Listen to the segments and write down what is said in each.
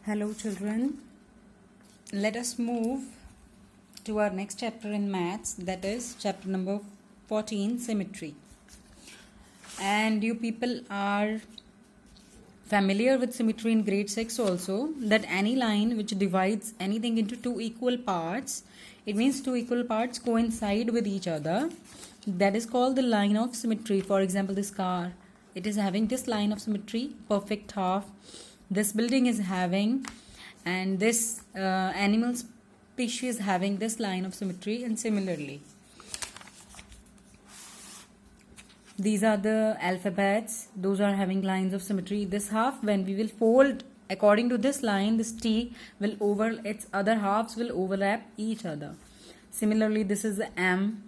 Hello children, let us move to our next chapter in maths, that is chapter number 14, symmetry. And you people are familiar with symmetry in grade 6 also, that any line which divides anything into two equal parts, it means two equal parts coincide with each other, that is called the line of symmetry. For example, this car, it is having this line of symmetry, perfect half. This building is having, and this animal species having this line of symmetry, and similarly these are the alphabets, those are having lines of symmetry. This half, when we will fold according to this line, this T will over its other halves will overlap each other. Similarly, this is the M,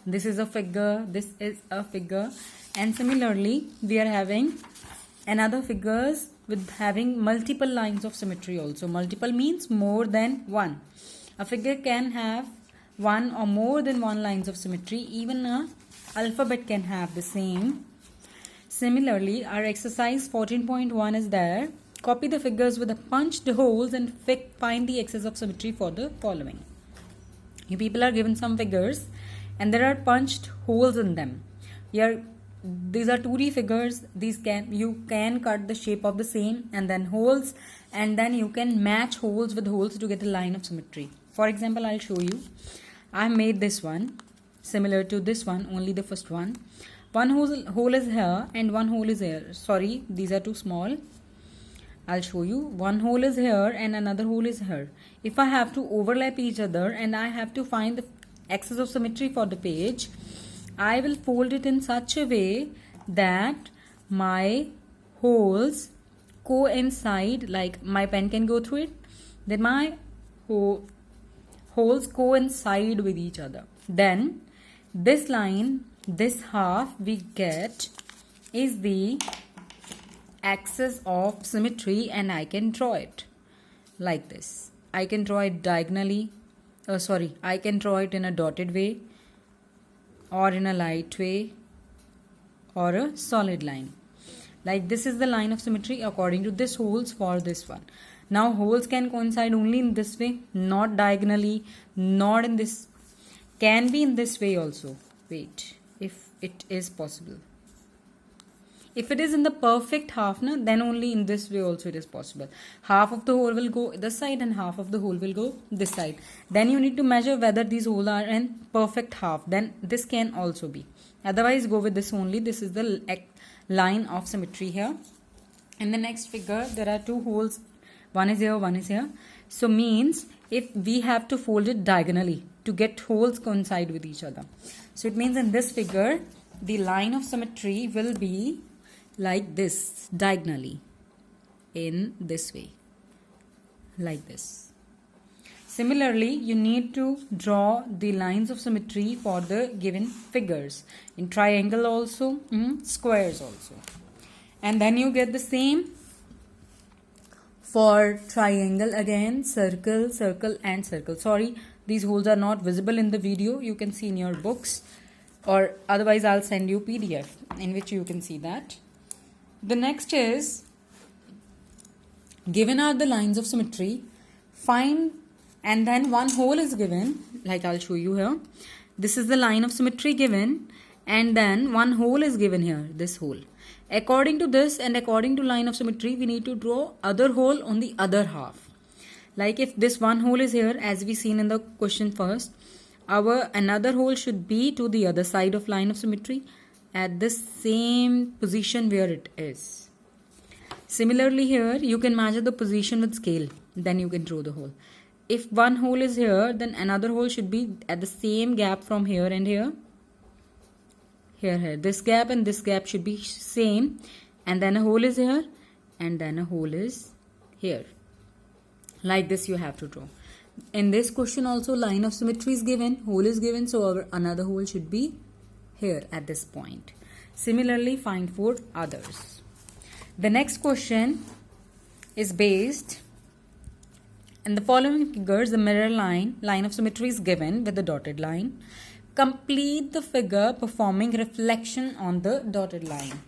this is a figure, this is a figure, and similarly we are having another figures with having multiple lines of symmetry also. Multiple means more than one. A figure can have one or more than one lines of symmetry. Even a alphabet can have the same. Similarly, our exercise 14.1 is there. Copy the figures with the punched holes and find the axis of symmetry for the following. You people are given some figures and there are punched holes in them. These are 2D figures. You can cut the shape of the same and then holes, and then you can match holes with holes to get a line of symmetry. For example, I'll show you. I made this one similar to this one, only the first one. One hole is here and one hole is here. Sorry, these are too small. I'll show you. One hole is here and another hole is here. If I have to overlap each other and I have to find the axis of symmetry for the page, I will fold it in such a way that my holes coincide, like my pen can go through it, then my holes coincide with each other. Then this line, this half we get is the axis of symmetry, and I can draw it like this. I can draw it diagonally. I can draw it in a dotted way, or in a light way, or a solid line. Like this is the line of symmetry according to this holes for this one. Now holes can coincide only in this way, not diagonally, not in this, can be in this way also. Wait, if it is possible. If it is in the perfect half, then only in this way also it is possible. Half of the hole will go this side and half of the hole will go this side. Then you need to measure whether these holes are in perfect half. Then this can also be. Otherwise, go with this only. This is the line of symmetry here. In the next figure, there are two holes. One is here, one is here. So means if we have to fold it diagonally to get holes coincide with each other. So it means in this figure, the line of symmetry will be like this, diagonally, in this way, like this. Similarly, you need to draw the lines of symmetry for the given figures. In triangle also, squares also. And then you get the same for triangle again, circle, circle and circle. Sorry, these holes are not visible in the video. You can see in your books, or otherwise I'll send you PDF in which you can see that. The next is, given are the lines of symmetry, find, and then one hole is given, like I'll show you here. This is the line of symmetry given, and then one hole is given here, this hole. According to this and according to line of symmetry, we need to draw other hole on the other half. Like if this one hole is here, as we seen in the question first, our another hole should be to the other side of line of symmetry, at the same position where it is. Similarly here, you can measure the position with scale, then you can draw the hole. If one hole is here, then another hole should be at the same gap from here and here. Here. This gap and this gap should be same, and then a hole is here, and then a hole is here. Like this you have to draw. In this question also, line of symmetry is given, hole is given, so another hole should be here at this point. Similarly, find for others. The next question is based in the following figures. The mirror line of symmetry is given with the dotted line. Complete the figure performing reflection on the dotted line.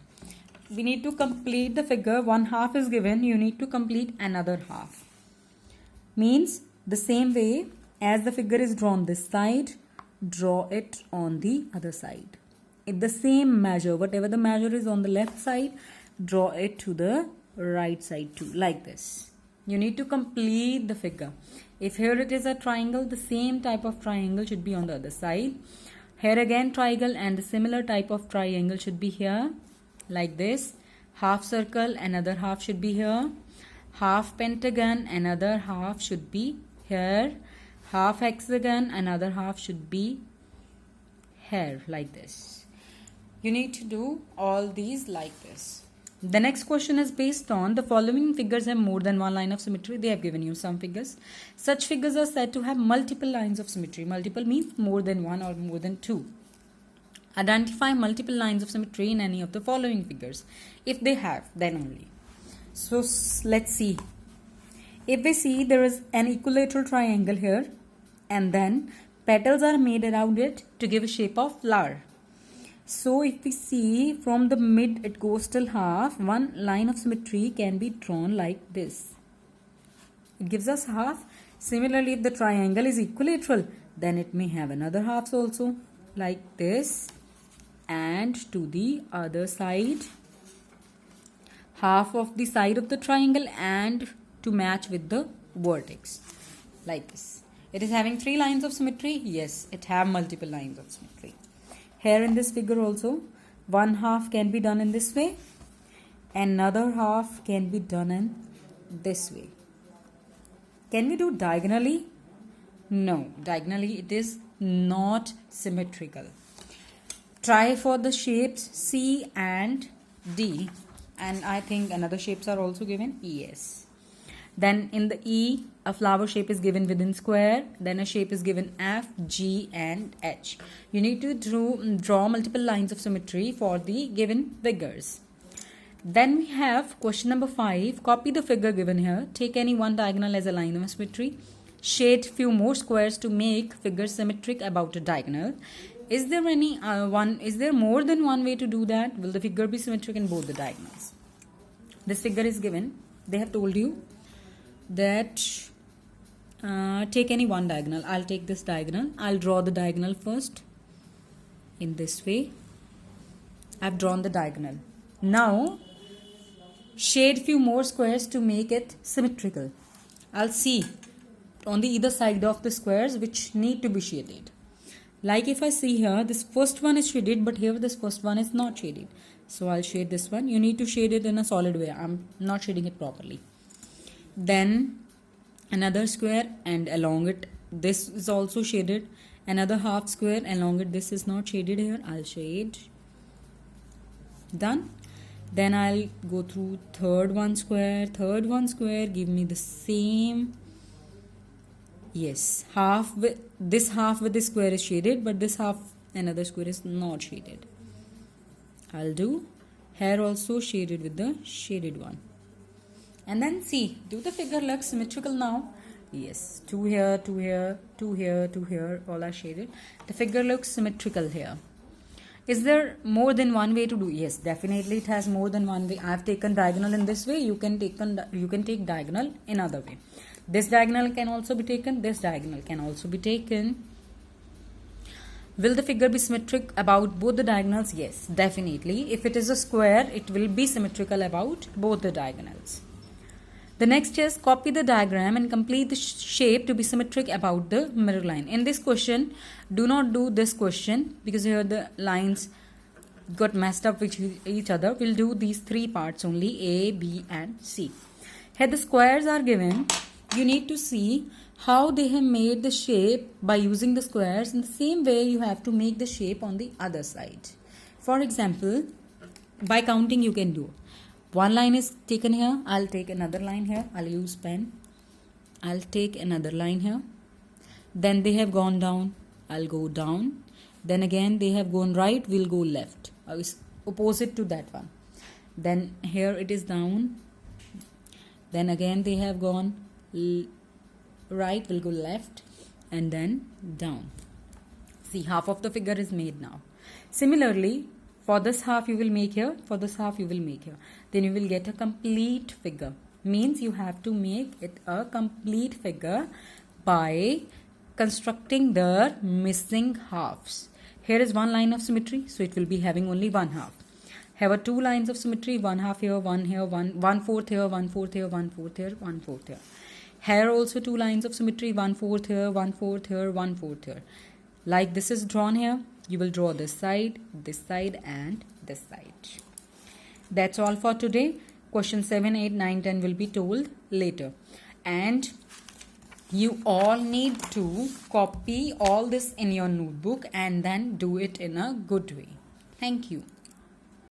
we need to complete the figure. One half is given, you need to complete another half. Means the same way as the figure is drawn this side, draw it on the other side. In the same measure, whatever the measure is on the left side, draw it to the right side too, like this. You need to complete the figure. If here it is a triangle, the same type of triangle should be on the other side. Here again triangle, and the similar type of triangle should be here, like this. Half circle, another half should be here. Half pentagon, another half should be here. Half hexagon, another half should be here, like this. You need to do all these like this. The next question is based on the following figures have more than one line of symmetry. They have given you some figures. Such figures are said to have multiple lines of symmetry. Multiple means more than one or more than two. Identify multiple lines of symmetry in any of the following figures. If they have, then only. So let's see. If we see there is an equilateral triangle here, and then petals are made around it to give a shape of flower. So if we see from the mid it goes till half, one line of symmetry can be drawn like this. It gives us half. Similarly, if the triangle is equilateral, then it may have another halves also, like this. And to the other side, half of the side of the triangle, and to match with the vertex, like this. It is having three lines of symmetry. Yes, it have multiple lines of symmetry. Here in this figure also, one half can be done in this way, another half can be done in this way. Can we do diagonally? No, diagonally it is not symmetrical. Try for the shapes C and D, and I think another shapes are also given. Yes. Then in the E, a flower shape is given within square. Then a shape is given F, G and H. You need to draw multiple lines of symmetry for the given figures. Then we have question number 5. Copy the figure given here. Take any one diagonal as a line of symmetry. Shade few more squares to make figure symmetric about a diagonal. Is there any Is there more than one way to do that? Will the figure be symmetric in both the diagonals? This figure is given. They have told you that take any one diagonal. I'll take this diagonal. I'll draw the diagonal first in this way. I've drawn the diagonal. Now shade few more squares to make it symmetrical. I'll see on the either side of the squares which need to be shaded. Like if I see here, this first one is shaded, but here this first one is not shaded. So I'll shade this one. You need to shade it in a solid way. I'm not shading it properly. Then another square, and along it this is also shaded. Another half square, along it this is not shaded here. I'll shade. Done. Then I'll go through third one square, give me the same. Yes, half with this square is shaded, but this half, another square is not shaded. I'll do here also shaded with the shaded one. And then see, do the figure look symmetrical now? Yes, two here, two here, two here, two here, all are shaded. The figure looks symmetrical here. Is there more than one way to do? Yes, definitely it has more than one way. I have taken diagonal in this way. You can take diagonal in other way. This diagonal can also be taken. This diagonal can also be taken. Will the figure be symmetric about both the diagonals? Yes, definitely. If it is a square, it will be symmetrical about both the diagonals. The next is copy the diagram and complete the shape to be symmetric about the mirror line. In this question, do not do this question because here the lines got messed up with each other. We'll do these three parts only, A, B and C. Here the squares are given. You need to see how they have made the shape by using the squares. In the same way, you have to make the shape on the other side. For example, by counting you can do. One line is taken here. I'll take another line here. I'll use pen. I'll take another line here. Then they have gone down. I'll go down. Then again they have gone right. We'll go left. Opposite to that one. Then here it is down. Then again they have gone right. We'll go left. And then down. See, half of the figure is made now. Similarly, For this half you will make here, for this half you will make here. Then you will get a complete figure. Means you have to make it a complete figure by constructing the missing halves. Here is one line of symmetry, so it will be having only one half. Have a two lines of symmetry, one half here, one here, one fourth here, one fourth here, one fourth here, one fourth here. Here also two lines of symmetry, one fourth here, one fourth here, one fourth here. Like this is drawn here, you will draw this side and this side. That's all for today. Question 7, 8, 9, 10 will be told later. And you all need to copy all this in your notebook and then do it in a good way. Thank you.